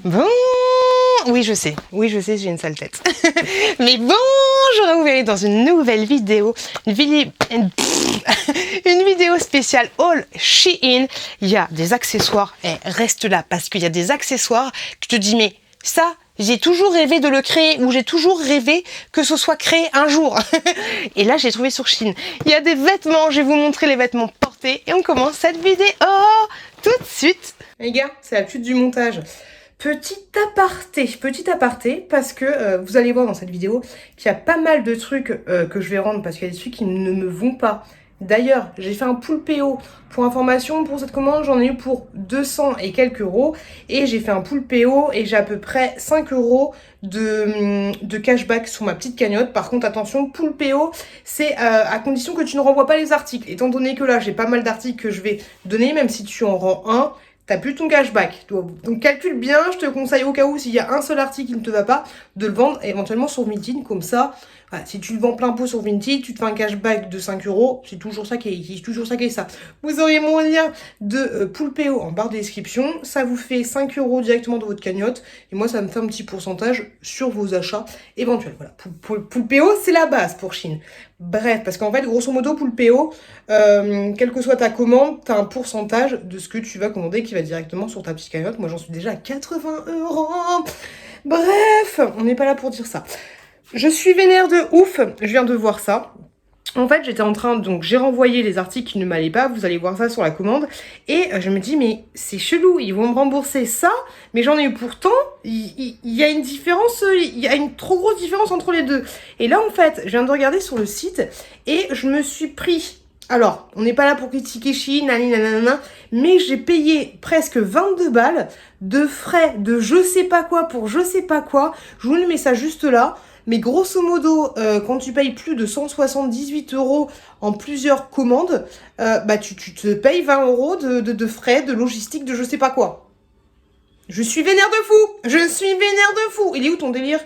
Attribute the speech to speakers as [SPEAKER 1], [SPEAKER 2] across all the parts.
[SPEAKER 1] Bon, oui je sais, j'ai une sale tête. Mais bonjour, vous verrez dans une nouvelle vidéo, une vidéo spéciale haul Shein. Il y a des accessoires, reste là parce qu'il y a des accessoires, tu te dis mais ça, j'ai toujours rêvé de le créer ou j'ai toujours rêvé que ce soit créé un jour. Et là j'ai trouvé sur Shein. Il y a des vêtements, je vais vous montrer les vêtements portés et on commence cette vidéo tout de suite. Les gars, c'est la pute du montage. Petit aparté, parce que vous allez voir dans cette vidéo qu'il y a pas mal de trucs que je vais rendre parce qu'il y a des trucs qui ne me vont pas. D'ailleurs, j'ai fait un pool PO. Pour information, pour cette commande, j'en ai eu pour 200 et quelques euros. Et j'ai fait un pool PO et j'ai à peu près 5 euros de cashback sur ma petite cagnotte. Par contre, attention, pool PO, c'est à condition que tu ne renvoies pas les articles. Étant donné que là, j'ai pas mal d'articles que je vais donner, même si tu en rends un, t'as plus ton cashback. Donc calcule bien, je te conseille au cas où s'il y a un seul article qui ne te va pas, de le vendre éventuellement sur Vinted, comme ça. Voilà, si tu le vends plein pot sur Vinted, tu te fais un cashback de 5 euros, c'est toujours ça qui est ça. Vous aurez mon lien de pool PO en barre de description, ça vous fait 5 euros directement dans votre cagnotte, et moi ça me fait un petit pourcentage sur vos achats éventuels. Voilà, pool PO c'est la base pour Shein. Bref, parce qu'en fait, grosso modo, pool PO, quelle que soit ta commande, t'as un pourcentage de ce que tu vas commander qui va directement sur ta petite cagnotte. Moi, j'en suis déjà à 80 euros. Bref, on n'est pas là pour dire ça. Je suis vénère de ouf, je viens de voir ça. En fait, j'étais en train, donc j'ai renvoyé les articles qui ne m'allaient pas, vous allez voir ça sur la commande, et je me dis, mais c'est chelou, ils vont me rembourser ça, mais j'en ai eu pourtant, il y a une différence, il y a une trop grosse différence entre les deux. Et là, en fait, je viens de regarder sur le site, et je me suis pris, alors, on n'est pas là pour critiquer Shein, nanana, mais j'ai payé presque 22 balles de frais de je sais pas quoi pour je sais pas quoi, je vous mets ça juste là. Mais grosso modo, quand tu payes plus de 178 euros en plusieurs commandes, bah tu te payes 20 euros de frais, de logistique, de je sais pas quoi. Je suis vénère de fou. Il est où ton délire?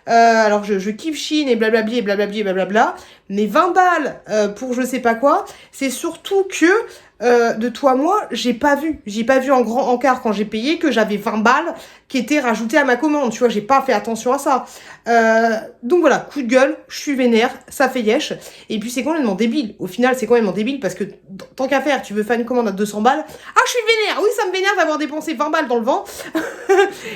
[SPEAKER 1] Alors je kiffe Shein et blablabli et blablabli et blablabla, mais 20 balles pour je sais pas quoi, c'est surtout que de toi moi, j'ai pas vu en grand encart quand j'ai payé que j'avais 20 balles qui étaient rajoutées à ma commande, tu vois, j'ai pas fait attention à ça. Donc voilà, coup de gueule, je suis vénère, ça fait yesh, et puis c'est complètement débile, au final c'est complètement débile parce que tant qu'à faire, tu veux faire une commande à 200 balles, ah je suis vénère, oui ça me vénère d'avoir dépensé 20 balles dans le vent,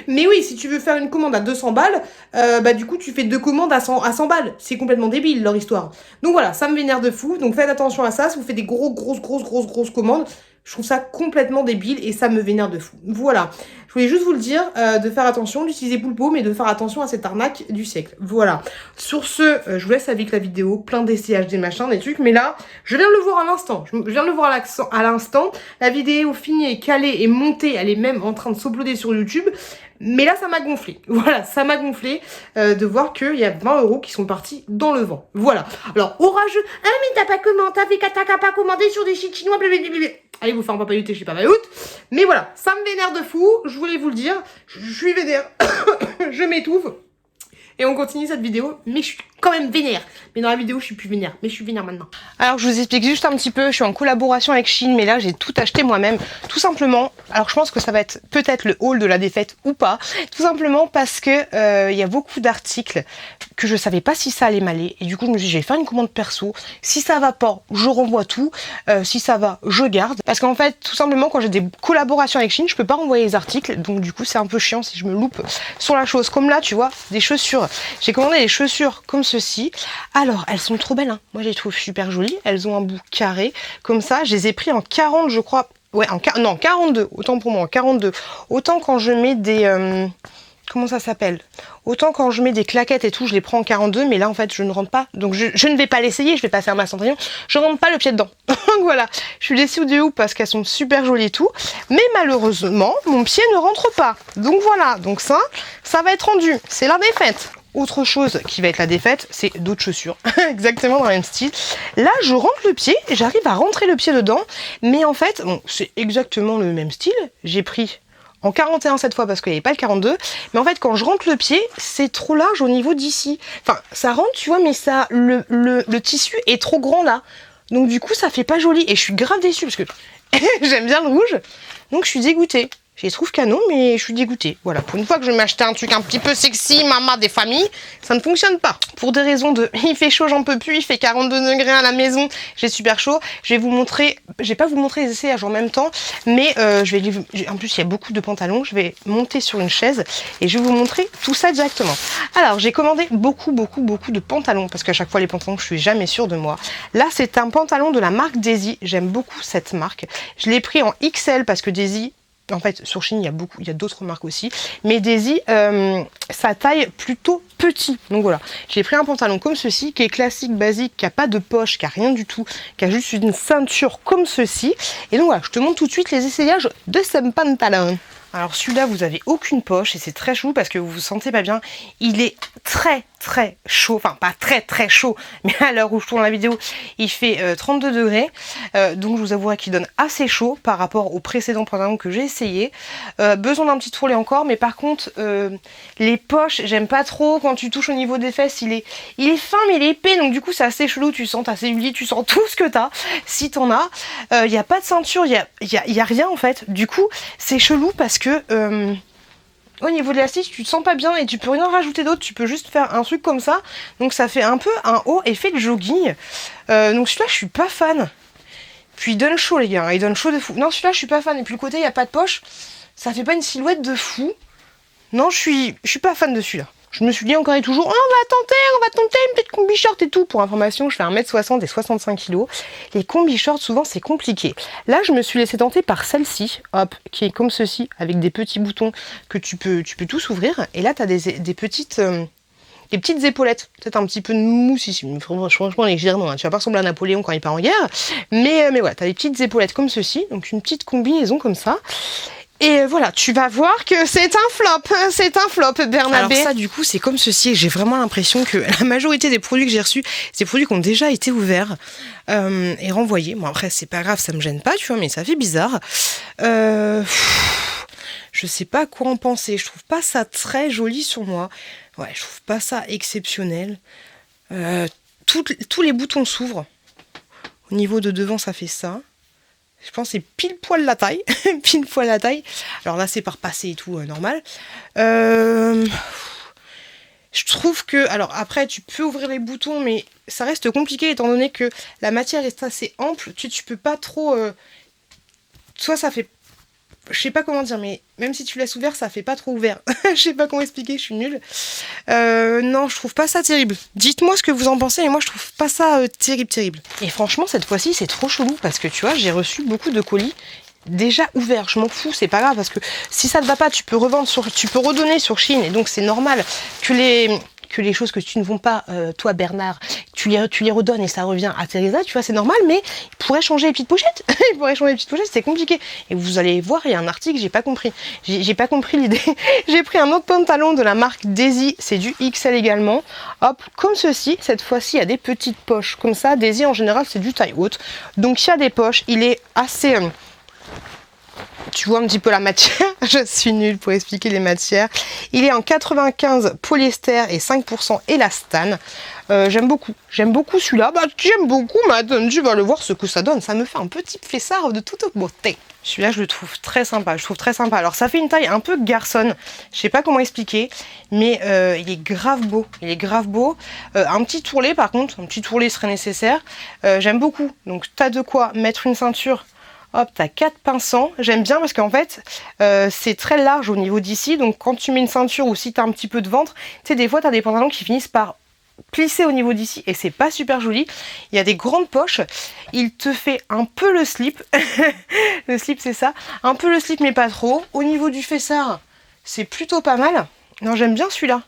[SPEAKER 1] mais oui, si tu veux faire une commande à 200 balles, bah du coup tu fais deux commandes à 100 balles, c'est complètement débile leur histoire. Donc voilà, ça me vénère de fou, donc faites attention à ça, si vous faites des grosses commandes, je trouve ça complètement débile et ça me vénère de fou. Voilà, je voulais juste vous le dire, de faire attention, d'utiliser Poulpo, mais de faire attention à cette arnaque du siècle. Voilà, sur ce, je vous laisse avec la vidéo, plein d'essais HD machin, des trucs, mais là, je viens de le voir à l'instant, à l'instant, la vidéo finie est calée et montée, elle est même en train de s'uploader sur YouTube. Mais là, ça m'a gonflé. Voilà, ça m'a gonflé de voir qu'il y a 20 euros qui sont partis dans le vent. Voilà. Alors, orageux. Ah, mais t'as pas commandé sur des sites chinois, blablabla. Allez vous faire un papayoute chez Papayoute. Mais voilà, ça me vénère de fou. Je voulais vous le dire. Je suis vénère. Je m'étouffe. Et on continue cette vidéo, mais je suis quand même vénère. Mais dans la vidéo, je suis plus vénère, mais je suis vénère maintenant. Alors, je vous explique juste un petit peu, je suis en collaboration avec Shein, mais là, j'ai tout acheté moi-même, tout simplement. Alors, je pense que ça va être peut-être le haul de la défaite ou pas, tout simplement parce que il y a beaucoup d'articles que je savais pas si ça allait m'aller, et du coup, je me suis dit, je vais faire une commande perso. Si ça va pas, je renvoie tout. Si ça va, je garde. Parce qu'en fait, tout simplement, quand j'ai des collaborations avec Shein, je peux pas renvoyer les articles, donc du coup, c'est un peu chiant si je me loupe sur la chose. Comme là, tu vois, des chaussures. J'ai commandé des chaussures comme ceci. Alors, elles sont trop belles, hein. Moi, je les trouve super jolies. Elles ont un bout carré, comme ça. Je les ai pris en 40, je crois. Ouais, non, 42. Autant pour moi, en 42. Autant quand je mets des... comment ça s'appelle? Autant quand je mets des claquettes et tout, je les prends en 42, mais là, en fait, je ne rentre pas. Donc, je ne vais pas l'essayer, je vais passer à ma Cendrillon. Je rentre pas le pied dedans. Donc, voilà. Je suis déçue de ouf parce qu'elles sont super jolies et tout. Mais malheureusement, mon pied ne rentre pas. Donc, voilà. Donc, ça va être rendu. C'est la défaite. Autre chose qui va être la défaite, c'est d'autres chaussures, exactement dans le même style. Là, je rentre le pied, j'arrive à rentrer le pied dedans, mais en fait, bon, c'est exactement le même style. J'ai pris en 41 cette fois parce qu'il n'y avait pas le 42, mais en fait, quand je rentre le pied, c'est trop large au niveau d'ici. Enfin, ça rentre, tu vois, mais ça, le tissu est trop grand là. Donc du coup, ça fait pas joli, et je suis grave déçue parce que j'aime bien le rouge, donc je suis dégoûtée. Je les trouve canon, mais je suis dégoûtée. Voilà, pour une fois que je vais m'acheter un truc un petit peu sexy, maman des familles, ça ne fonctionne pas. Pour des raisons de il fait chaud, j'en peux plus, il fait 42 degrés à la maison, j'ai super chaud. Je vais vous montrer, je vais pas vous montrer les essayages en même temps, mais en plus il y a beaucoup de pantalons, je vais monter sur une chaise et je vais vous montrer tout ça directement. Alors j'ai commandé beaucoup de pantalons, parce qu'à chaque fois les pantalons, je suis jamais sûre de moi. Là c'est un pantalon de la marque Daisy, j'aime beaucoup cette marque. Je l'ai pris en XL parce que Daisy, en fait, sur Shein, il y a d'autres marques aussi. Mais Daisy, sa taille plutôt petit. Donc voilà, j'ai pris un pantalon comme ceci, qui est classique, basique, qui n'a pas de poche, qui n'a rien du tout, qui a juste une ceinture comme ceci. Et donc voilà, je te montre tout de suite les essayages de ce pantalon. Alors celui-là, vous avez aucune poche et c'est très chou parce que vous vous sentez pas bien. Il est très chaud, enfin pas très chaud, mais à l'heure où je tourne la vidéo, il fait 32 degrés. Donc je vous avouerai qu'il donne assez chaud par rapport au précédent pantalon que j'ai essayé. Besoin d'un petit tourlet encore, mais par contre, les poches, j'aime pas trop. Quand tu touches au niveau des fesses, il est fin mais il est épais, donc du coup c'est assez chelou. Tu sens ta cellulite, tu sens tout ce que t'as, si t'en as. Il n'y a pas de ceinture, il y a rien en fait. Du coup, c'est chelou parce que au niveau de l'élastique, tu te sens pas bien et tu peux rien rajouter d'autre, tu peux juste faire un truc comme ça. Donc ça fait un peu un haut effet de jogging. Donc celui-là, je suis pas fan. Puis il donne chaud les gars, il donne chaud de fou. Non, celui-là, je suis pas fan. Et puis le côté, il n'y a pas de poche, ça fait pas une silhouette de fou. Non, je suis pas fan de celui-là. Je me suis dit encore et toujours, oh, on va tenter une petite combi short et tout. Pour information, je fais 1m60 et 65 kg. Les combi shorts, souvent, c'est compliqué. Là, je me suis laissé tenter par celle-ci, hop, qui est comme ceci, avec des petits boutons que tu peux tous ouvrir. Et là, tu as des petites épaulettes, peut-être un petit peu de mousse ici. Franchement, les gères, non, tu vas pas ressembler à Napoléon quand il part en guerre. Mais voilà, tu as des petites épaulettes comme ceci, donc une petite combinaison comme ça. Et voilà, tu vas voir que c'est un flop, Bernabé. Alors ça, du coup, c'est comme ceci, et j'ai vraiment l'impression que la majorité des produits que j'ai reçus, c'est des produits qui ont déjà été ouverts et renvoyés. Bon, après, c'est pas grave, ça me gêne pas, tu vois, mais ça fait bizarre. Je sais pas quoi en penser, je trouve pas ça très joli sur moi. Ouais, je trouve pas ça exceptionnel. Tous les boutons s'ouvrent. Au niveau de devant, ça fait ça. Je pense que c'est pile poil la taille. Pile poil la taille. Alors là, c'est par passé et tout, normal. Je trouve que... Alors après, tu peux ouvrir les boutons, mais ça reste compliqué étant donné que la matière est assez ample. Tu peux pas trop... Soit ça fait... Je sais pas comment dire, mais même si tu laisses ouvert, ça fait pas trop ouvert. Je sais pas comment expliquer, je suis nulle. Non, je trouve pas ça terrible. Dites-moi ce que vous en pensez, mais moi je trouve pas ça terrible. Et franchement, cette fois-ci, c'est trop chelou parce que tu vois, j'ai reçu beaucoup de colis déjà ouverts. Je m'en fous, c'est pas grave parce que si ça ne va pas, tu peux redonner sur Shein et donc c'est normal que les choses que tu ne vends pas, toi Bernard, tu les redonnes et ça revient à Teresa, tu vois, c'est normal, mais il pourrait changer les petites pochettes. Il pourrait changer les petites pochettes, c'est compliqué. Et vous allez voir, il y a un article, j'ai pas compris. J'ai pas compris l'idée. J'ai pris un autre pantalon de la marque Daisy, c'est du XL également. Hop, comme ceci, cette fois-ci, il y a des petites poches. Comme ça, Daisy en général, c'est du taille haute. Donc il y a des poches, il est assez... Tu vois un petit peu la matière, je suis nulle pour expliquer les matières. Il est en 95 polyester et 5% élastane. J'aime beaucoup celui-là. J'aime beaucoup, madame, tu vas le voir ce que ça donne. Ça me fait un petit fessard de toute beauté. Celui-là, je le trouve très sympa. Alors, ça fait une taille un peu garçonne. Je sais pas comment expliquer, mais il est grave beau. Un petit tourlet, par contre, un petit tourlet serait nécessaire. J'aime beaucoup. Donc, t'as de quoi mettre une ceinture. Hop, t'as 4 pinçants. J'aime bien parce qu'en fait, c'est très large au niveau d'ici. Donc, quand tu mets une ceinture ou si t'as un petit peu de ventre, tu sais, des fois, t'as des pantalons qui finissent par plisser au niveau d'ici et c'est pas super joli. Il y a des grandes poches. Il te fait un peu le slip. Le slip, c'est ça. Un peu le slip, mais pas trop. Au niveau du fessard, c'est plutôt pas mal. Non, j'aime bien celui-là.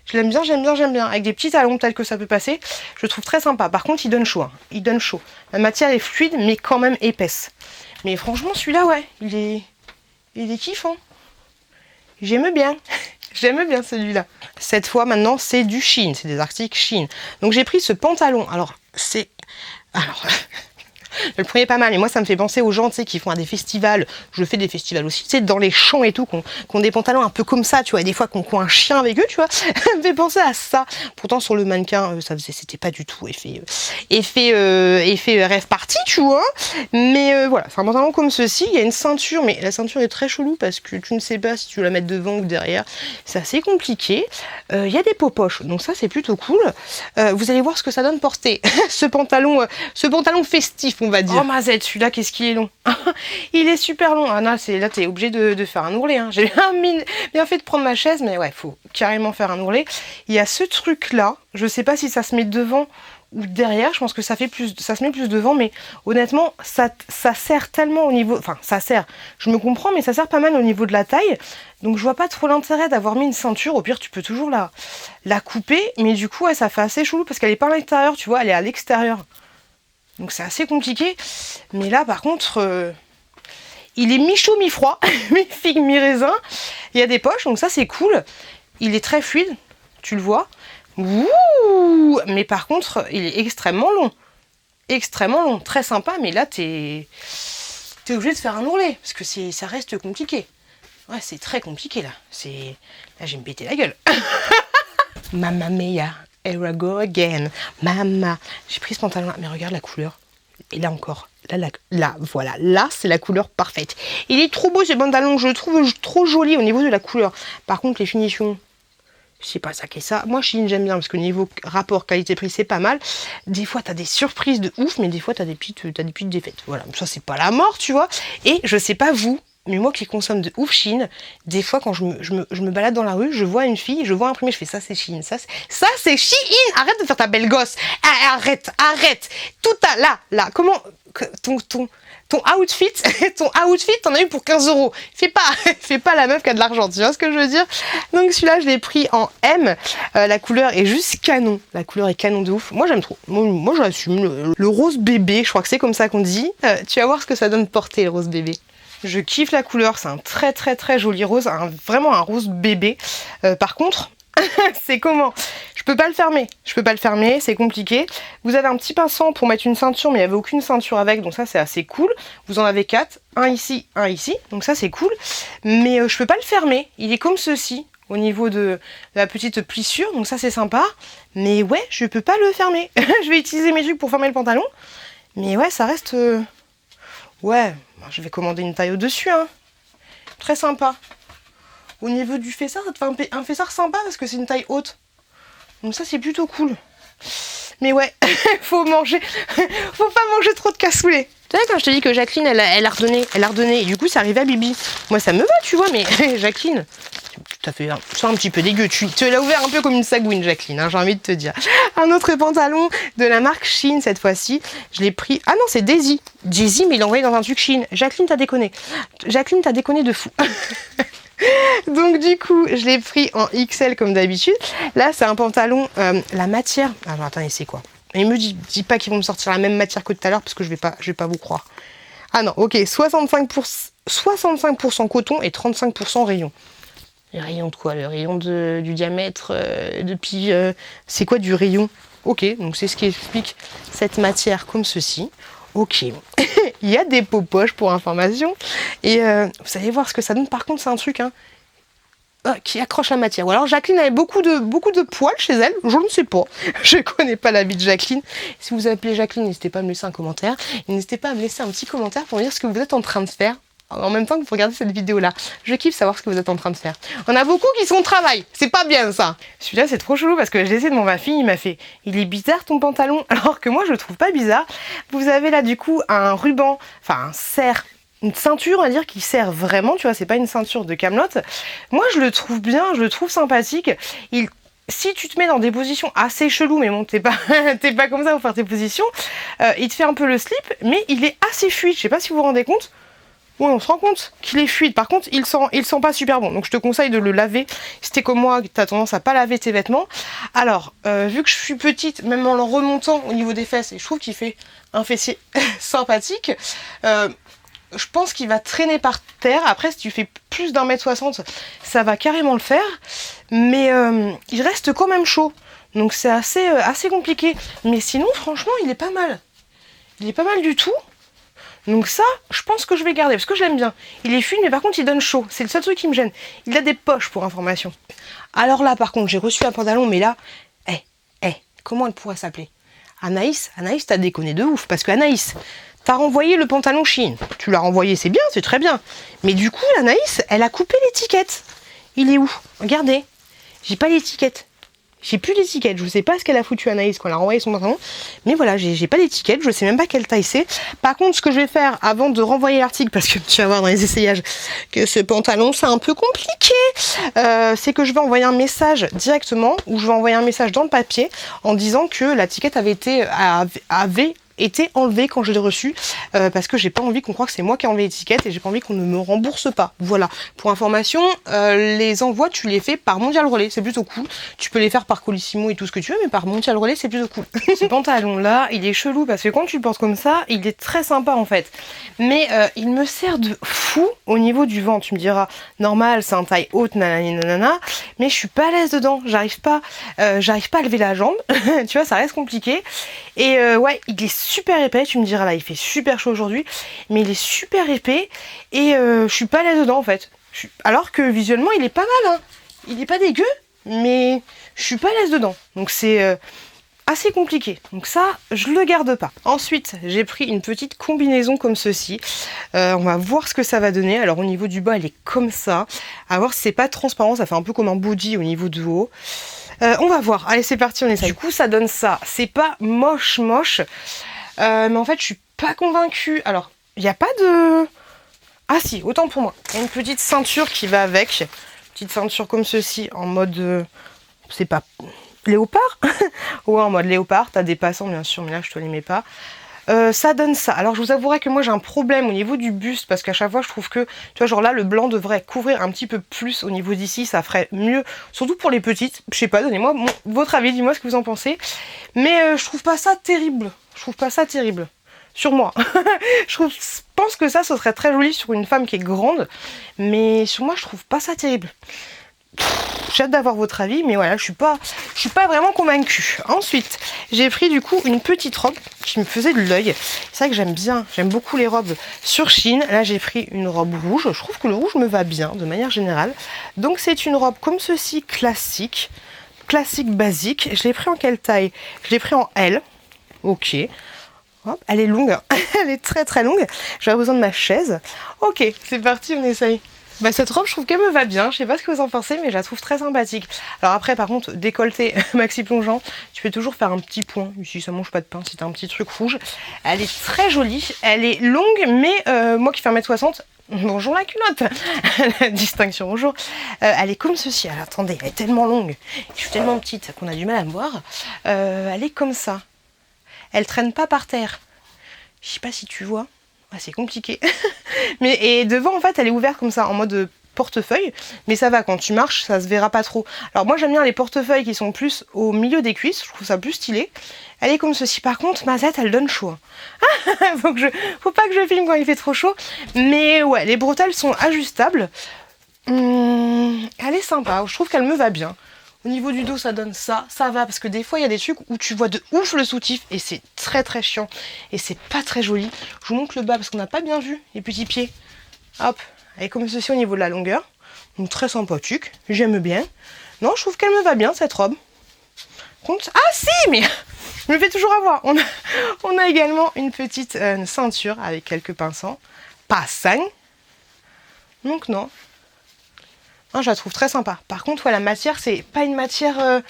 [SPEAKER 1] Je l'aime bien, j'aime bien. Avec des petits talons, peut-être que ça peut passer. Je le trouve très sympa. Par contre, il donne chaud. Il donne chaud. La matière est fluide, mais quand même épaisse. Mais franchement, celui-là, ouais, il est kiffant. J'aime bien. J'aime bien celui-là. Cette fois, maintenant, c'est du Shein. C'est des articles Shein. Donc, j'ai pris ce pantalon. Alors, Le premier est pas mal, et moi ça me fait penser aux gens, tu sais, qui font à des festivals. Je fais des festivals aussi, tu sais, dans les champs et tout, qui ont des pantalons un peu comme ça, tu vois, et des fois qui ont un chien avec eux, tu vois. Ça me fait penser à ça. Pourtant sur le mannequin, c'était pas du tout effet rêve party, tu vois. Mais voilà, c'est un pantalon comme ceci. Il y a une ceinture, mais la ceinture est très chelou parce que tu ne sais pas si tu veux la mettre devant ou derrière. C'est assez compliqué. Il y a des poches, donc ça c'est plutôt cool. Vous allez voir ce que ça donne porter ce pantalon festif, on va dire. Oh Mazette, celui-là, qu'est-ce qu'il est long. Il est super long. Ah non, là t'es obligé de faire un ourlet. Hein. J'ai bien fait de prendre ma chaise, mais ouais, faut carrément faire un ourlet. Il y a ce truc-là. Je sais pas si ça se met devant ou derrière, je pense que ça se met plus devant, mais honnêtement, ça sert tellement au niveau... Enfin, ça sert, je me comprends, mais ça sert pas mal au niveau de la taille. Donc je vois pas trop l'intérêt d'avoir mis une ceinture. Au pire, tu peux toujours la couper, mais du coup, ouais, ça fait assez chelou, parce qu'elle est pas à l'intérieur, tu vois, elle est à l'extérieur. Donc c'est assez compliqué. Mais là, par contre, il est mi-chaud, mi-froid, mi-figue, mi-raisin. Il y a des poches, donc ça, c'est cool. Il est très fluide, tu le vois. Ouh, mais par contre, il est extrêmement long, très sympa, mais là, t'es obligé de faire un ourlet, parce que ça reste compliqué. Ouais, c'est très compliqué, là. Là, je vais me péter la gueule. Mamma mia, here I go again. Mama. J'ai pris ce pantalon-là, mais regarde la couleur. Et là encore, là, voilà, là, c'est la couleur parfaite. Il est trop beau, ce pantalon, je le trouve trop joli au niveau de la couleur. Par contre, les finitions... C'est pas ça qui est ça. Moi, Shein, j'aime bien parce qu'au niveau rapport qualité-prix, c'est pas mal. Des fois, t'as des surprises de ouf, mais des fois, t'as des petites défaites. Voilà, ça, c'est pas la mort, tu vois. Et je sais pas vous, mais moi qui consomme de ouf Shein, des fois, quand je me balade dans la rue, je vois une fille, je vois imprimer, je fais ça, c'est Shein. Ça, c'est Shein. Arrête de faire ta belle gosse. Arrête. Tout là. Comment... Ton outfit, t'en as eu pour 15 €. Fais pas la meuf qui a de l'argent, tu vois ce que je veux dire? Donc celui-là, je l'ai pris en M. La couleur est juste canon. La couleur est canon de ouf. Moi, j'aime trop. Moi j'assume. Le rose bébé, je crois que c'est comme ça qu'on dit. Tu vas voir ce que ça donne porter, le rose bébé. Je kiffe la couleur. C'est un très, très, très joli rose. Vraiment un rose bébé. Par contre... c'est comment? Je peux pas le fermer, c'est compliqué. Vous avez un petit pinceau pour mettre une ceinture, mais il n'y avait aucune ceinture avec, donc ça c'est assez cool. Vous en avez 4, un ici, donc ça c'est cool. Mais je peux pas le fermer, il est comme ceci, au niveau de la petite plissure, donc ça c'est sympa. Mais ouais, je peux pas le fermer. Je vais utiliser mes trucs pour fermer le pantalon. Mais ouais, ça reste... Ouais, je vais commander une taille au-dessus, hein. Très sympa. Au niveau du fessard, ça te fait un fessard sympa parce que c'est une taille haute. Donc ça, c'est plutôt cool. Mais ouais, faut pas manger trop de cassoulet. Tu sais, quand je te dis que Jacqueline, elle a redonné, et du coup, ça arrive à Bibi. Moi, ça me va, tu vois, mais Jacqueline, t'as fait ça un petit peu dégueu. Tu l'as ouvert un peu comme une sagouine, Jacqueline, hein, j'ai envie de te dire. Un autre pantalon de la marque Shein, cette fois-ci. Je l'ai pris... Ah non, c'est Daisy. Daisy, mais il l'a envoyé dans un truc Shein. Jacqueline, t'as déconné. De fou. Donc du coup, je l'ai pris en XL comme d'habitude. Là, c'est un pantalon, la matière... Alors attendez, c'est quoi? Il me dit pas qu'ils vont me sortir la même matière que tout à l'heure parce que je vais pas vous croire. Ah non, ok, 65% coton et 35% rayon. Le rayon de quoi? Le rayon du diamètre depuis... c'est quoi du rayon? Ok, donc c'est ce qui explique cette matière comme ceci. Ok, il y a des poches pour information. Et vous allez voir ce que ça donne. Par contre, c'est un truc qui accroche la matière. Ou alors Jacqueline avait beaucoup de poils chez elle. Je ne sais pas. Je connais pas la vie de Jacqueline. Si vous appelez Jacqueline, n'hésitez pas à me laisser un commentaire. Et n'hésitez pas à me laisser un petit commentaire pour me dire ce que vous êtes en train de faire en même temps que vous regardez cette vidéo-là. Je kiffe savoir ce que vous êtes en train de faire. On a beaucoup qui sont au travail. C'est pas bien, ça. Celui-là, c'est trop chelou parce que j'ai essayé de ma fille. Il m'a fait « Il est bizarre ton pantalon ». Alors que moi, je le trouve pas bizarre. Vous avez là, du coup, un ruban, enfin un serre, une ceinture, on va dire, qui sert vraiment. Tu vois, c'est pas une ceinture de Kaamelott. Moi, je le trouve bien. Je le trouve sympathique. Si tu te mets dans des positions assez cheloues, mais bon, t'es pas comme ça pour faire tes positions, il te fait un peu le slip, mais il est assez fluide. Je sais pas si vous vous rendez compte. Oui, on se rend compte qu'il est fluide. Par contre, il sent pas super bon. Donc, je te conseille de le laver. Si t'es comme moi, t'as tendance à pas laver tes vêtements. Alors, vu que je suis petite, même en le remontant au niveau des fesses, et je trouve qu'il fait un fessier sympathique, je pense qu'il va traîner par terre. Après, si tu fais plus d'1,60 m, ça va carrément le faire. Mais il reste quand même chaud. Donc, c'est assez compliqué. Mais sinon, franchement, il est pas mal. Il est pas mal du tout. Donc ça, je pense que je vais garder parce que je l'aime bien. Il est fluide, mais par contre, il donne chaud. C'est le seul truc qui me gêne. Il a des poches pour information. Alors là, par contre, j'ai reçu un pantalon, mais là, comment elle pourrait s'appeler? Anaïs, t'as déconné de ouf. Parce que Anaïs, t'as renvoyé le pantalon Shein. Tu l'as renvoyé, c'est bien, c'est très bien. Mais du coup, Anaïs, elle a coupé l'étiquette. Il est où? Regardez, j'ai pas l'étiquette. J'ai plus l'étiquette, je sais pas ce qu'elle a foutu Anaïs quand elle a renvoyé son pantalon, mais voilà, j'ai pas l'étiquette, je sais même pas quelle taille c'est. Par contre, ce que je vais faire avant de renvoyer l'article, parce que tu vas voir dans les essayages que ce pantalon c'est un peu compliqué, c'est que je vais envoyer un message directement, ou je vais envoyer un message dans le papier en disant que l'étiquette avait été enlevée quand je l'ai reçue, parce que j'ai pas envie qu'on croie que c'est moi qui ai enlevé l'étiquette et j'ai pas envie qu'on ne me rembourse pas. Voilà, pour information, les envois tu les fais par Mondial Relais, c'est plutôt cool. Tu peux les faire par Colissimo et tout ce que tu veux, mais par Mondial Relais c'est plutôt cool. Ce pantalon là, il est chelou parce que quand tu le portes comme ça, il est très sympa en fait. Mais il me sert de fou au niveau du ventre. Tu me diras, normal, c'est un taille haute, nanani nanana, mais je suis pas à l'aise dedans. J'arrive pas à lever la jambe. Tu vois, ça reste compliqué. Et ouais, il est super épais, tu me diras là, il fait super chaud aujourd'hui, mais il est super épais et je suis pas là dedans en fait. Alors que visuellement il est pas mal, hein. Il est pas dégueu, mais je suis pas à l'aise dedans. Donc c'est assez compliqué. Donc ça, je le garde pas. Ensuite, j'ai pris une petite combinaison comme ceci. On va voir ce que ça va donner. Alors au niveau du bas, elle est comme ça. À voir si c'est pas transparent, ça fait un peu comme un body au niveau du haut. On va voir. Allez, c'est parti, on essaie. Du coup, ça donne ça. C'est pas moche. Mais en fait, je suis pas convaincue. Alors, il n'y a pas de... Ah si, autant pour moi. Il y a une petite ceinture qui va avec. Petite ceinture comme ceci, en mode... c'est pas... léopard. Ouais, en mode léopard. T'as des passants, bien sûr, mais là, je te les mets pas. Ça donne ça. Alors je vous avouerai que moi j'ai un problème au niveau du buste parce qu'à chaque fois je trouve que, tu vois, genre là le blanc devrait couvrir un petit peu plus au niveau d'ici, ça ferait mieux, surtout pour les petites. Je sais pas, donnez-moi votre avis, dis-moi ce que vous en pensez. Mais je trouve pas ça terrible. Je trouve pas ça terrible. Sur moi. Je pense que ça, ce serait très joli sur une femme qui est grande. Mais sur moi, je trouve pas ça terrible. J'ai hâte d'avoir votre avis, mais voilà, je suis pas vraiment convaincue. Ensuite, j'ai pris du coup une petite robe qui me faisait de l'œil. C'est vrai que j'aime beaucoup les robes sur Shein. Là, j'ai pris une robe rouge. Je trouve que le rouge me va bien de manière générale. Donc, c'est une robe comme ceci, classique basique. Je l'ai pris en quelle taille? Je l'ai pris en L. Ok. Hop, elle est longue, elle est très longue. J'aurais besoin de ma chaise. Ok, c'est parti, on essaye. Bah, cette robe, je trouve qu'elle me va bien. Je sais pas ce que vous en pensez, mais je la trouve très sympathique. Alors après, par contre, décolleté maxi plongeant, tu peux toujours faire un petit point. Ici, ça mange pas de pain, c'est un petit truc rouge. Elle est très jolie. Elle est longue, mais moi qui fais 1m60, bonjour la culotte. La distinction, bonjour. Elle est comme ceci. Alors, attendez, elle est tellement longue. Je suis tellement petite qu'on a du mal à me voir. Elle est comme ça. Elle traîne pas par terre. Je sais pas si tu vois. Ah, c'est compliqué. Et devant, en fait, elle est ouverte comme ça, en mode portefeuille. Mais ça va, quand tu marches, ça se verra pas trop. Alors moi, j'aime bien les portefeuilles qui sont plus au milieu des cuisses. Je trouve ça plus stylé. Elle est comme ceci. Par contre, ma tête, elle donne chaud. Faut pas que je filme quand il fait trop chaud. Mais ouais, les bretelles sont ajustables. Elle est sympa. Je trouve qu'elle me va bien. Au niveau du dos, ça donne ça, ça va, parce que des fois, il y a des trucs où tu vois de ouf le soutif, et c'est très chiant, et c'est pas très joli. Je vous montre le bas, parce qu'on n'a pas bien vu les petits pieds. Hop, elle est comme ceci au niveau de la longueur, donc très sympathique, j'aime bien. Non, je trouve qu'elle me va bien, cette robe. Ah si, mais je me fais toujours avoir. On a également une petite ceinture avec quelques pincants, pas 5. Donc non. Je la trouve très sympa. Par contre, ouais, la matière, c'est pas une matière...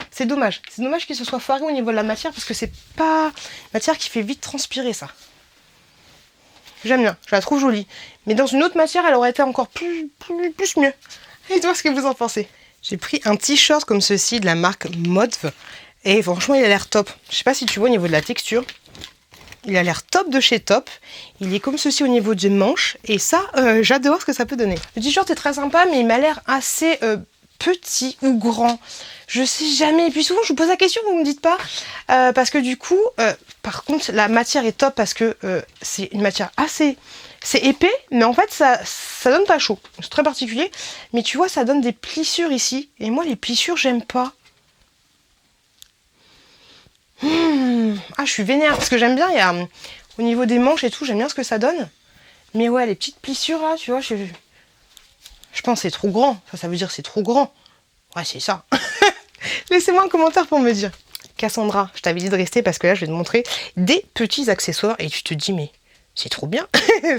[SPEAKER 1] c'est dommage. C'est dommage qu'il se soit foiré au niveau de la matière parce que c'est pas une matière qui fait vite transpirer, ça. J'aime bien. Je la trouve jolie. Mais dans une autre matière, elle aurait été encore plus mieux. Et toi, ce que vous en pensez? J'ai pris un t-shirt comme ceci de la marque Modv. Et franchement, il a l'air top. Je sais pas si tu vois au niveau de la texture. Il a l'air top de chez Top. Il est comme ceci au niveau des manches. Et ça, j'adore ce que ça peut donner. Le t-shirt est très sympa, mais il m'a l'air assez petit ou grand. Je sais jamais. Et puis souvent, je vous pose la question, vous me dites pas. Parce que du coup, par contre, la matière est top parce que c'est une matière assez... C'est épais, mais en fait, ça donne pas chaud. C'est très particulier. Mais tu vois, ça donne des plissures ici. Et moi, les plissures, j'aime pas. Ah, je suis vénère parce que j'aime bien. Il y a Au niveau des manches et tout, j'aime bien ce que ça donne. Mais ouais, les petites plissures là, tu vois, je pense que c'est trop grand. Enfin, ça veut dire c'est trop grand. Ouais, c'est ça. Laissez-moi un commentaire pour me dire. Cassandra, je t'avais dit de rester parce que là, je vais te montrer des petits accessoires et tu te dis, mais c'est trop bien.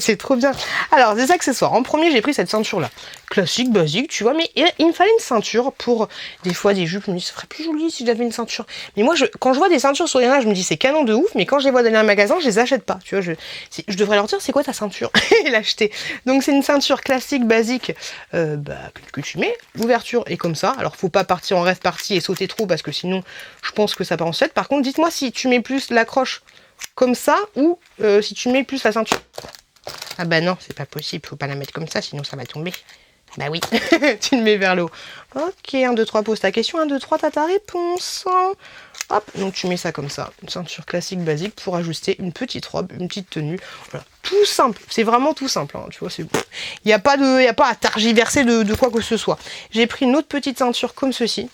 [SPEAKER 1] C'est trop bien. Alors, des accessoires. En premier, j'ai pris cette ceinture-là. Classique, basique, tu vois, mais il me fallait une ceinture pour des fois des jupes. Je me dis, ça ferait plus joli si j'avais une ceinture. Mais moi, quand je vois des ceintures sur les nains, je me dis, c'est canon de ouf, mais quand je les vois dans un magasin, je les achète pas. Tu vois, je devrais leur dire, c'est quoi ta ceinture et l'acheter. Donc, c'est une ceinture classique, basique, que tu mets. L'ouverture est comme ça. Alors, faut pas partir en rêve partie et sauter trop parce que sinon, je pense que ça part en sucette. Par contre, dites-moi si tu mets plus l'accroche comme ça ou si tu mets plus la ceinture. Ah bah non, c'est pas possible, faut pas la mettre comme ça, sinon ça va tomber. Bah oui, tu le mets vers le haut. Ok, 1, 2, 3, pose ta question, 1, 2, 3, t'as ta réponse. Hop, donc tu mets ça comme ça, une ceinture classique basique pour ajuster une petite robe, une petite tenue. Voilà, tout simple, c'est vraiment tout simple, hein, tu vois, il n'y a pas à tergiverser de quoi que ce soit. J'ai pris une autre petite ceinture comme ceci,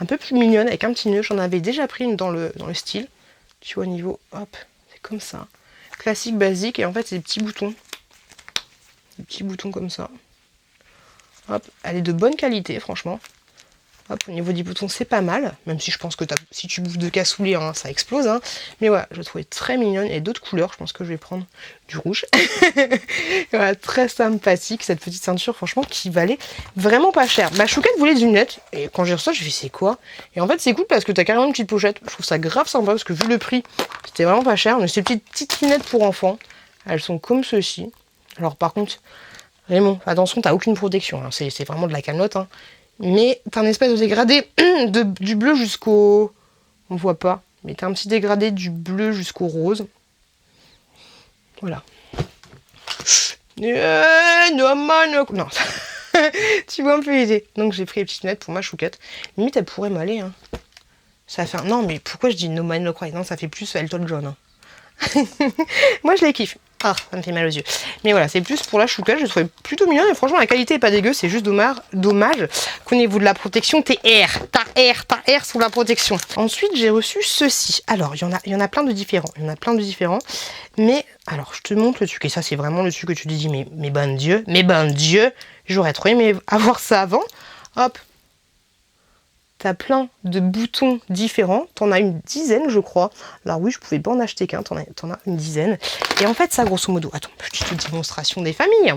[SPEAKER 1] un peu plus mignonne, avec un petit nœud, j'en avais déjà pris une dans le style. Tu vois, au niveau, hop, c'est comme ça. Classique, basique, et en fait, c'est des petits boutons. Des petits boutons comme ça. Hop, elle est de bonne qualité, franchement. Hop, au niveau des boutons, c'est pas mal. Même si je pense que si tu bouffes de cassoulet, hein, ça explose. Hein. Mais voilà, je la trouvais très mignonne. Et d'autres couleurs, je pense que je vais prendre du rouge. Voilà, très sympathique, cette petite ceinture, franchement, qui valait vraiment pas cher. Ma chouquette voulait des lunettes. Et quand j'ai reçu ça, je me suis dit, c'est quoi? Et en fait, c'est cool parce que t'as carrément une petite pochette. Je trouve ça grave sympa parce que vu le prix, c'était vraiment pas cher. Donc, ces petites lunettes pour enfants. Elles sont comme ceci. Alors, par contre, Raymond, attention, t'as aucune protection. Hein. C'est vraiment de la camelote. Hein. Mais t'as un espèce de dégradé du bleu jusqu'au... On voit pas. Mais t'as un petit dégradé du bleu jusqu'au rose. Voilà. Non. Tu vois un peu l'idée. Donc j'ai pris les petites lunettes pour ma chouquette. Limite, elle pourrait m'aller. Hein. Ça fait un... Non, mais pourquoi je dis No Man No Cry? Non, ça fait plus Elton John. Hein. Moi, je les kiffe. Ah, ça me fait mal aux yeux. Mais voilà, c'est plus pour la chouquette, je trouvais plutôt mignon. Et franchement, la qualité est pas dégueu. C'est juste dommage qu'au niveau de la protection, t'as R sous la protection. Ensuite, j'ai reçu ceci. Alors, il y en a plein de différents. Mais, alors, je te montre le truc. Et ça, c'est vraiment le truc que tu te dis, mais ben Dieu, j'aurais trop aimé avoir ça avant. Hop. T'as plein de boutons différents. T'en as une dizaine, je crois. Alors oui, je pouvais pas en acheter qu'un. T'en as une dizaine. Et en fait, ça, grosso modo... Attends, petite démonstration des familles.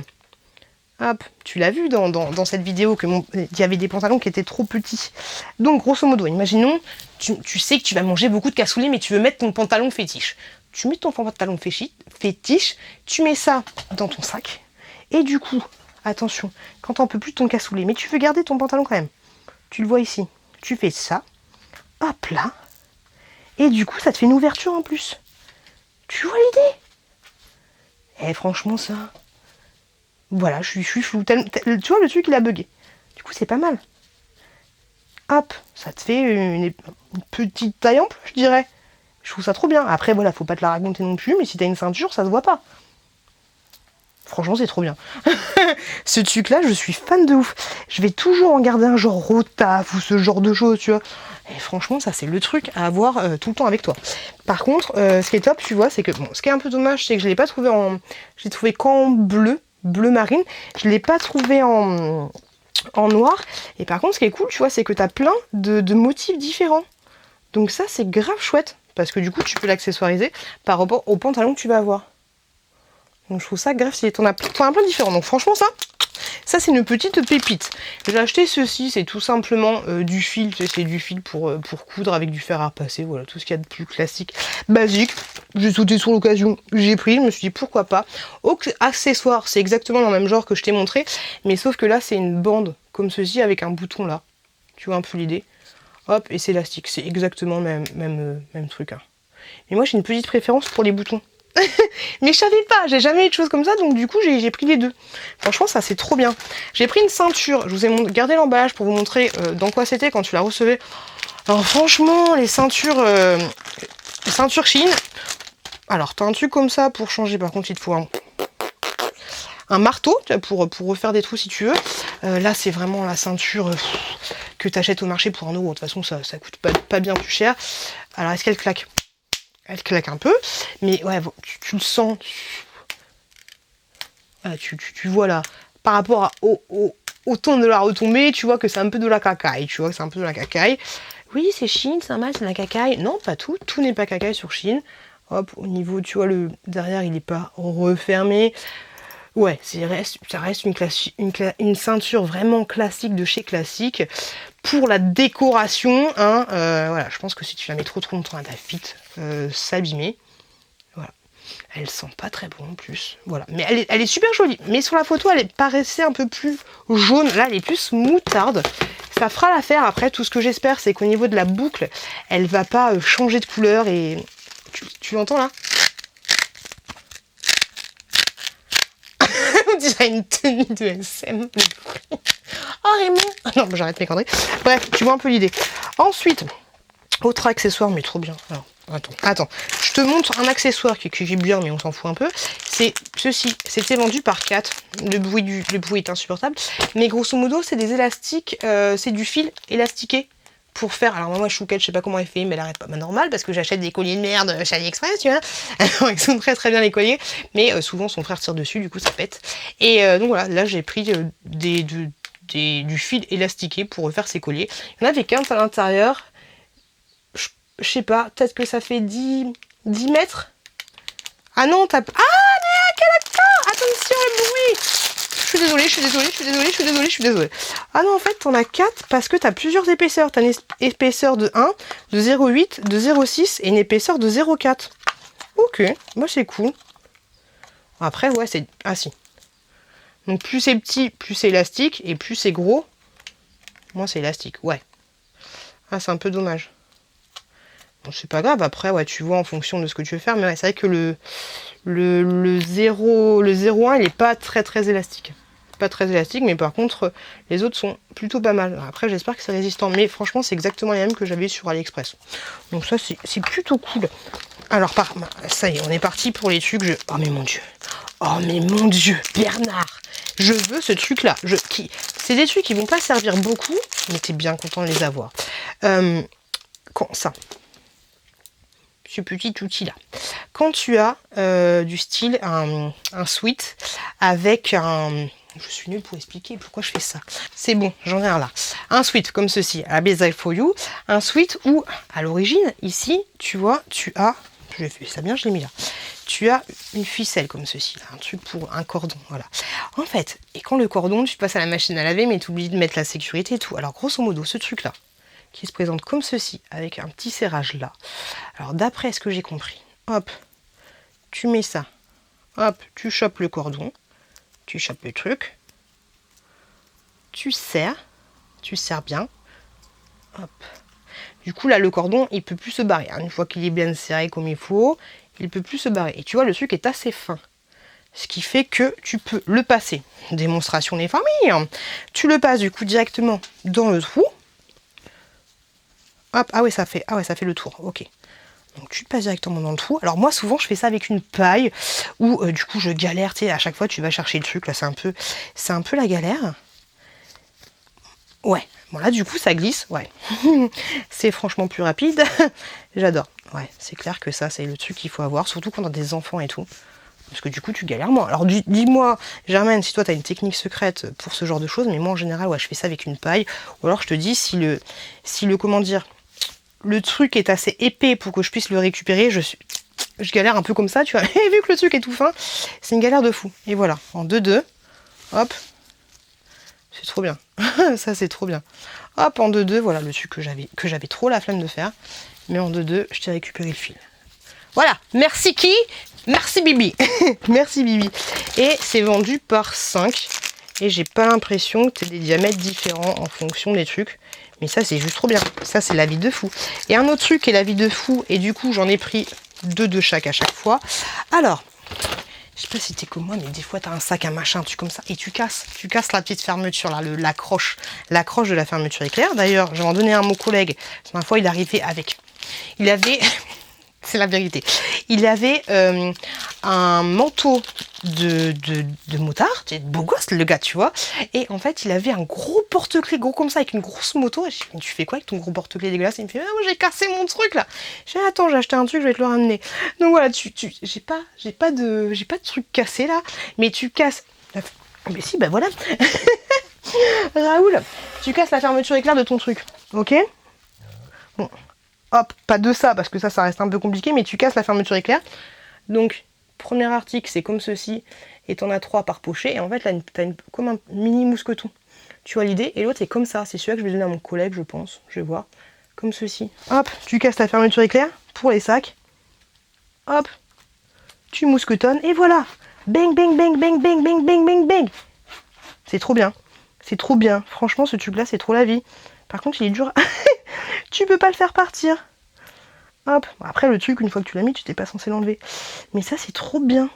[SPEAKER 1] Hop, tu l'as vu dans cette vidéo qu'il y avait des pantalons qui étaient trop petits. Donc, grosso modo, imaginons, tu sais que tu vas manger beaucoup de cassoulet, mais tu veux mettre ton pantalon fétiche. Tu mets ton pantalon fétiche, tu mets ça dans ton sac. Et du coup, attention, quand t'en peux plus de ton cassoulet, mais tu veux garder ton pantalon quand même. Tu le vois ici. Tu fais ça, hop là, et du coup ça te fait une ouverture en plus. Tu vois l'idée? Et franchement ça, voilà, je suis flou. Tu vois le truc il a bugué. Du coup c'est pas mal. Hop, ça te fait une petite taille ample, je dirais. Je trouve ça trop bien. Après voilà, faut pas te la raconter non plus, mais si t'as une ceinture, ça se voit pas. Franchement, c'est trop bien. Ce truc-là, je suis fan de ouf. Je vais toujours en garder un genre rotaf ou ce genre de choses, tu vois. Et franchement, ça, c'est le truc à avoir tout le temps avec toi. Par contre, ce qui est top, tu vois, c'est que... Bon, ce qui est un peu dommage, c'est que je ne l'ai pas trouvé en... Je l'ai trouvé qu'en bleu marine. Je ne l'ai pas trouvé en noir. Et par contre, ce qui est cool, tu vois, c'est que tu as plein de motifs différents. Donc ça, c'est grave chouette. Parce que du coup, tu peux l'accessoiriser par rapport au pantalon que tu vas avoir. Donc je trouve ça grave stylé. T'en as plein différents. Donc franchement ça c'est une petite pépite. J'ai acheté ceci, c'est tout simplement du fil. C'est du fil pour coudre avec du fer à repasser. Voilà, tout ce qu'il y a de plus classique, basique. J'ai sauté sur l'occasion, j'ai pris, je me suis dit pourquoi pas. Accessoire, c'est exactement dans le même genre que je t'ai montré. Mais sauf que là c'est une bande comme ceci avec un bouton là. Tu vois un peu l'idée. Hop, et c'est élastique. C'est exactement le même truc. Hein. Mais moi j'ai une petite préférence pour les boutons. Mais je savais pas, j'ai jamais eu de choses comme ça, donc du coup j'ai pris les deux. Franchement ça c'est trop bien. J'ai pris une ceinture, je vous ai gardé l'emballage pour vous montrer dans quoi c'était quand tu la recevais. Alors franchement les ceintures Shein, alors t'as un truc comme ça pour changer, par contre il te faut un marteau pour refaire des trous si tu veux. Là c'est vraiment la ceinture que tu achètes au marché pour 1 euro, de toute façon ça coûte pas bien plus cher. Alors est-ce qu'elle claque? elle claque un peu. Mais ouais, tu le sens. Tu vois là, par rapport au ton de la retombée, tu vois que c'est un peu de la cacaille. Tu vois que c'est un peu de la cacaille. Oui, c'est Shein, c'est un mal, c'est de la cacaille. Non, pas tout. Tout n'est pas cacaille sur Shein. Hop, au niveau, tu vois, le derrière, il n'est pas refermé. Ouais, ça reste une ceinture vraiment classique de chez Classique. Pour la décoration, hein, voilà, je pense que si tu la mets trop longtemps, elle va vite s'abîmer. Voilà. Elle sent pas très bon en plus. Voilà. Mais elle est super jolie. Mais sur la photo, elle paraissait un peu plus jaune. Là, elle est plus moutarde. Ça fera l'affaire. Après, tout ce que j'espère, c'est qu'au niveau de la boucle, elle va pas changer de couleur. Et tu l'entends là? On dirait une tenue de SM. Oh Raymond! Non, j'arrête mes conneries. Bref, tu vois un peu l'idée. Ensuite, autre accessoire, mais trop bien. Alors, attends. Je te montre un accessoire qui est bien, mais on s'en fout un peu. C'est ceci. C'était vendu par 4. Le bruit est insupportable. Mais grosso modo, c'est des élastiques. C'est du fil élastiqué. Pour faire, alors moi Chouquette, je sais pas comment elle fait, mais elle arrête pas, normal, parce que j'achète des colliers de merde chez AliExpress, tu vois. Ils sont très bien les colliers, mais souvent son frère tire dessus, du coup ça pète. Et donc voilà, là j'ai pris du fil élastiqué pour refaire ces colliers. Il y en avait 15 à l'intérieur. Je sais pas, peut-être que ça fait 10 mètres. Ah non, Ah, mais quel accord! Attention le bruit! Je suis désolée. Ah non, en fait, t'en as 4 parce que t'as plusieurs épaisseurs. T'as une épaisseur de 1, de 0,8, de 0,6 et une épaisseur de 0,4. Ok, bah c'est cool. Après, ouais, c'est... Ah si. Donc plus c'est petit, plus c'est élastique, et plus c'est gros, moins c'est élastique, ouais. Ah, c'est un peu dommage. Bon, c'est pas grave, après, ouais, tu vois en fonction de ce que tu veux faire, mais ouais, c'est vrai que le 0,1, il est pas très élastique. Pas très élastique, mais par contre, les autres sont plutôt pas mal. Après, j'espère que c'est résistant, mais franchement, c'est exactement les mêmes que j'avais sur AliExpress. Donc ça, c'est plutôt cool. Alors, ça y est, on est parti pour les trucs. Oh, mais mon Dieu, Bernard, je veux ce truc-là. C'est des trucs qui vont pas servir beaucoup, mais t'es bien content de les avoir. Ça, ce petit outil-là. Quand tu as du style un sweat avec un... Je suis nulle pour expliquer pourquoi je fais ça. C'est bon, j'en ai un là. Un sweat comme ceci, à Basil for You. Un sweat où, à l'origine, ici, tu vois, tu as... Je vais faire ça bien, je l'ai mis là. Tu as une ficelle comme ceci, là, un truc pour un cordon, voilà. En fait, et quand le cordon, tu passes à la machine à laver, mais tu oublies de mettre la sécurité et tout. Alors, grosso modo, ce truc-là, qui se présente comme ceci, avec un petit serrage là. Alors, d'après ce que j'ai compris, hop, tu mets ça, hop, tu chopes le cordon, tu chopes le truc, tu serres bien, hop. Du coup, là, le cordon, il peut plus se barrer. Une fois qu'il est bien serré comme il faut, il peut plus se barrer. Et tu vois, le truc est assez fin. Ce qui fait que tu peux le passer. Démonstration des familles. Tu le passes, du coup, directement dans le trou. Hop, ah ouais, ça fait le tour. Ok. Donc, tu le passes directement dans le trou. Alors, moi, souvent, je fais ça avec une paille où, du coup, je galère. Tu sais, à chaque fois, tu vas chercher le truc. Là, c'est un peu la galère. Ouais. Bon là du coup ça glisse, ouais. C'est franchement plus rapide. J'adore. Ouais, c'est clair que ça c'est le truc qu'il faut avoir, surtout quand on a des enfants et tout. Parce que du coup tu galères moins. Alors dis-moi, Germaine, si toi tu as une technique secrète pour ce genre de choses, mais moi en général ouais je fais ça avec une paille. Ou alors je te dis si le comment dire, le truc est assez épais pour que je puisse le récupérer, je galère un peu comme ça, tu vois. Et vu que le truc est tout fin, c'est une galère de fou. Et voilà, en 2-2, hop. C'est trop bien. Ça, c'est trop bien. Hop, en 2-2, voilà le truc que j'avais trop la flemme de faire. Mais en 2-2, je t'ai récupéré le fil. Voilà. Merci qui? Merci Bibi. Merci Bibi. Et c'est vendu par 5. Et j'ai pas l'impression que tu aies des diamètres différents en fonction des trucs. Mais ça, c'est juste trop bien. Ça, c'est la vie de fou. Et un autre truc est la vie de fou. Et du coup, j'en ai pris 2 de chaque à chaque fois. Alors... Je sais pas si t'es comme moi, mais des fois t'as un sac, un machin, tu comme ça, et tu casses la petite fermeture là, l'accroche de la fermeture éclair. D'ailleurs, je vais en donner un à mon collègue. La fois, il arrivait avec. Il avait c'est la vérité. Il avait un manteau de motard, c'est beau gosse le gars, tu vois. Et en fait, il avait un gros porte-clés gros comme ça, avec une grosse moto. Et je dis, mais tu fais quoi avec ton gros porte-clés dégueulasse? Il me fait, ah, moi j'ai cassé mon truc là. J'ai dit, attends, j'ai acheté un truc, je vais te le ramener. Donc voilà, j'ai pas de truc cassé là, mais tu casses. Mais si, bah voilà. Raoul, tu casses la fermeture éclair de ton truc, ok? Bon, hop, pas de ça, parce que ça reste un peu compliqué, mais tu casses la fermeture éclair. Donc, premier article, c'est comme ceci, et t'en as 3 par pochet, et en fait, là, t'as comme un mini mousqueton. Tu vois l'idée? Et l'autre est comme ça, c'est celui-là que je vais donner à mon collègue, je pense, je vais voir. Comme ceci. Hop, tu casses la fermeture éclair pour les sacs. Hop, tu mousquetonnes, et voilà. Bang, bang, bang, bang, bang, bang, bang, bang, bang. C'est trop bien. C'est trop bien. Franchement, ce truc-là, c'est trop la vie. Par contre, il est dur. Tu peux pas le faire partir. Hop. Après, le truc, une fois que tu l'as mis, tu t'es pas censé l'enlever. Mais ça, c'est trop bien.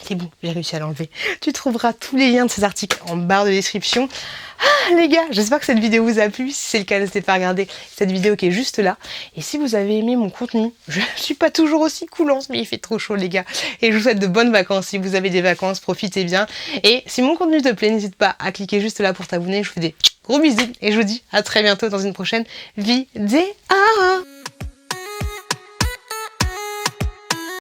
[SPEAKER 1] C'est bon, j'ai réussi à l'enlever. Tu trouveras tous les liens de ces articles en barre de description. Ah, les gars, j'espère que cette vidéo vous a plu. Si c'est le cas, n'hésitez pas à regarder cette vidéo qui est juste là. Et si vous avez aimé mon contenu, je suis pas toujours aussi coolance, mais il fait trop chaud, les gars. Et je vous souhaite de bonnes vacances. Si vous avez des vacances, profitez bien. Et si mon contenu te plaît, n'hésite pas à cliquer juste là pour t'abonner. Je vous fais des gros bisous et je vous dis à très bientôt dans une prochaine vidéo.